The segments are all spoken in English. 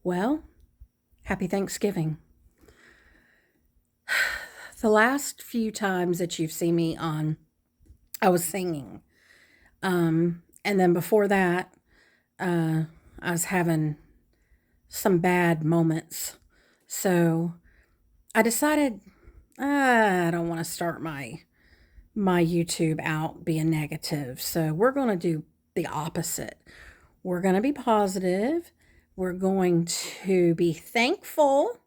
Well, happy Thanksgiving. The last few times that you've seen me on, I was singing. And then before that, uh, I was having some bad moments. So I decided I don't want to start my YouTube out being negative. So we're going to do the opposite. We're going to be positive. We're going to be thankful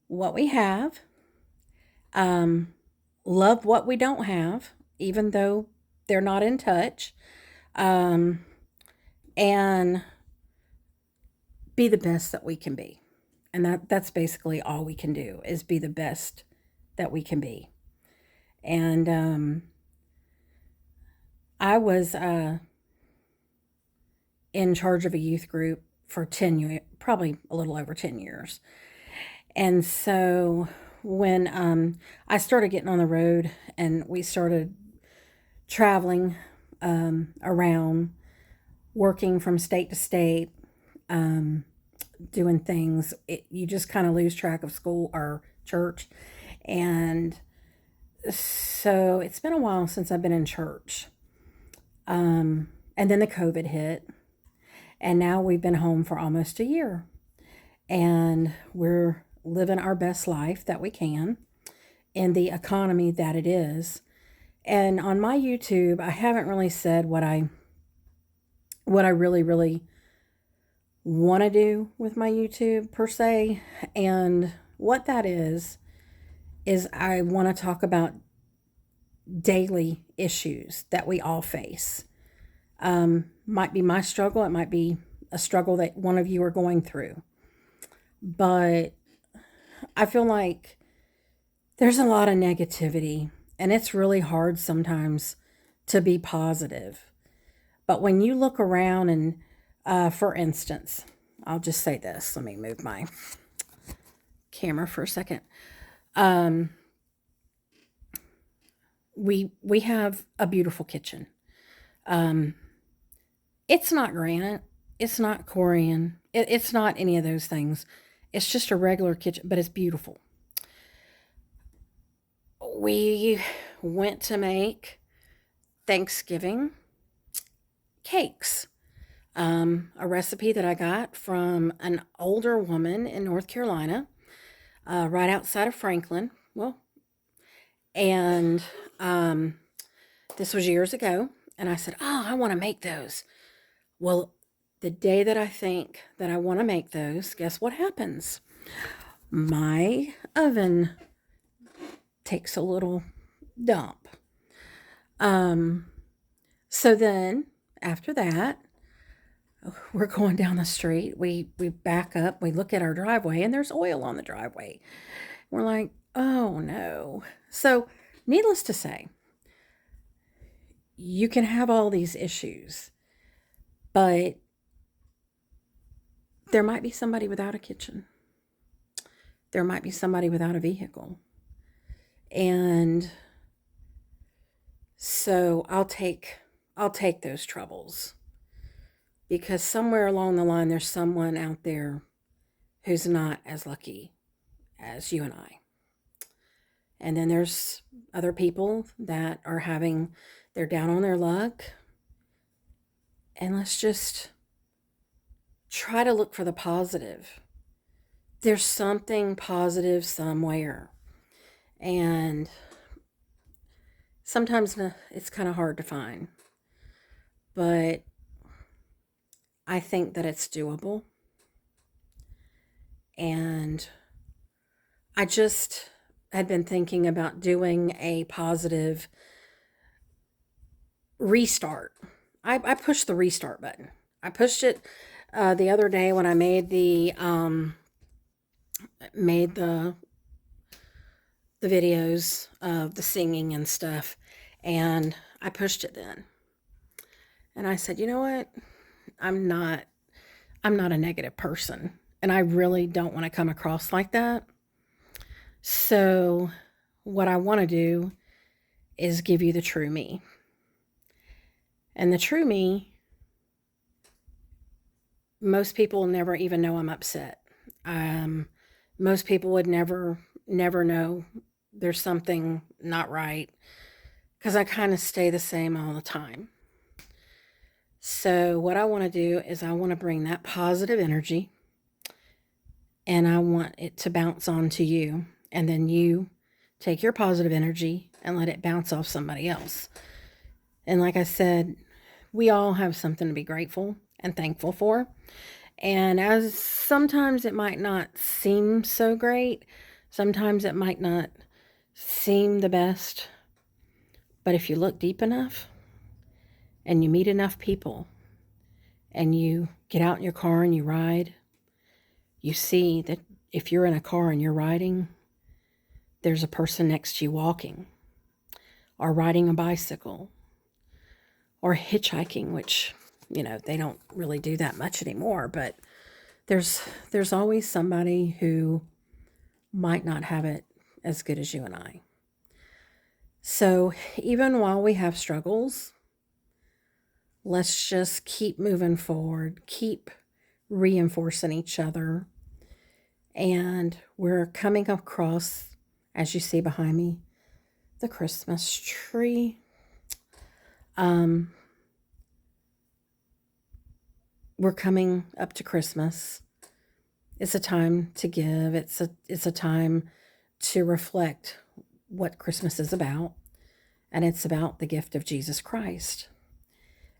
what we have. Um, love what we don't have, even though they're not in touch, um, and be the best that we can be. And that's basically all we can do is be the best that we can be. And I was in charge of a youth group for 10 years, probably a little over 10 years. And so when I started getting on the road and we started traveling around, working from state to state, um, doing things, you just kind of lose track of school or church. And so it's been a while since I've been in church. And then the COVID hit, and now we've been home for almost a year. And we're living our best life that we can in the economy that it is. And on my YouTube, I haven't really said what I really want to do with my YouTube per se. And what that is I want to talk about daily issues that we all face. Might be my struggle, it might be a struggle that one of you are going through. But I feel like there's a lot of negativity, and it's really hard sometimes to be positive. But when you look around, and for instance, I'll just say this. Let me move my camera for a second. Um, we have a beautiful kitchen. Um, it's not granite. It's not Corian. It's not any of those things. It's just a regular kitchen, but it's beautiful. We went to make Thanksgiving cakes. A recipe that I got from an older woman in North Carolina, right outside of Franklin. Well, and um, this was years ago. And I said, "Oh, I want to make those." Well, the day that I think that I want to make those, guess what happens? My oven takes a little dump. Um, so then after that, we're going down the street. We back up. We look at our driveway, and there's oil on the driveway. We're like, oh no. So, needless to say, you can have all these issues, but there might be somebody without a kitchen. There might be somebody without a vehicle. And so I'll take those troubles, because somewhere along the line there's someone out there who's not as lucky as you and I. And then there's other people that are they're down on their luck. And let's just try to look for the positive. There's something positive somewhere. And sometimes it's kind of hard to find. But I think that it's doable. And I just had been thinking about doing a positive restart. I pushed the restart button. I pushed it the other day when I made the videos of the singing and stuff, and I pushed it then. And I said, you know what? I'm not I'm not a negative person, and I really don't want to come across like that. So what I want to do is give you the true me. And the true me most people never even know I'm upset. Um, Most people would never know there's something not right because I kind of stay the same all the time. So, what I want to do is I want to bring that positive energy and I want it to bounce onto you. And then you take your positive energy and let it bounce off somebody else. And like I said, we all have something to be grateful and thankful for. And as sometimes it might not seem so great, sometimes it might not seem the best, but if you look deep enough and you meet enough people and you get out in your car and you ride, you see that if you're in a car and you're riding, there's a person next to you walking or riding a bicycle or hitchhiking, which, they don't really do that much anymore, but there's always somebody who might not have it as good as you and I. So even while we have struggles, let's just keep moving forward, keep reinforcing each other. And we're coming across, as you see behind me, the Christmas tree. We're coming up to Christmas. It's a time to give. It's a time to reflect what Christmas is about, and it's about the gift of Jesus Christ.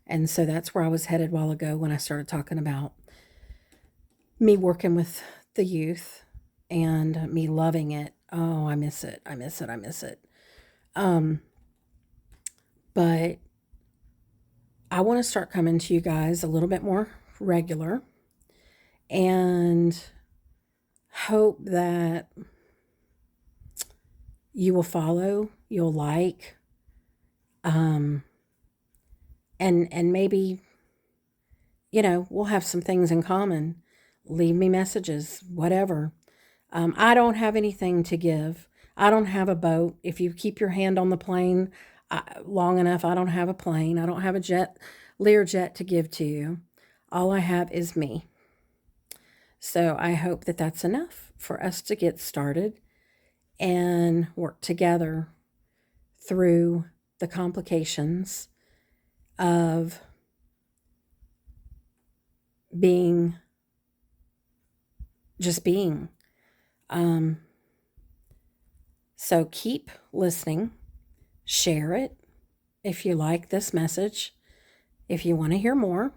And so that's where I was headed a while ago when I started talking about me working with the youth and me loving it. Oh, I miss it. I miss it. I miss it. But I want to start coming to you guys a little bit more regular and hope that you will follow, you'll like, and maybe, we'll have some things in common. Leave me messages, whatever. I don't have anything to give. I don't have a boat. If you keep your hand on the plane long enough, I don't have a plane. I don't have a Learjet to give to you. All I have is me. So I hope that that's enough for us to get started and work together through the complications of just being. So keep listening, share it if you like this message, if you want to hear more.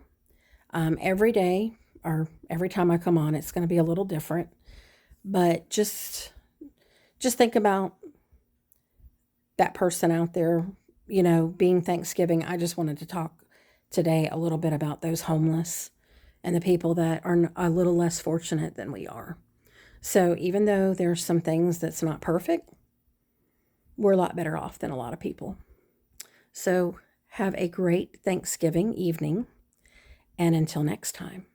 Every day or every time I come on, it's going to be a little different, but just think about that person out there, being Thanksgiving. I just wanted to talk today a little bit about those homeless and the people that are a little less fortunate than we are. So even though there's some things that's not perfect, we're a lot better off than a lot of people. So have a great Thanksgiving evening, and until next time.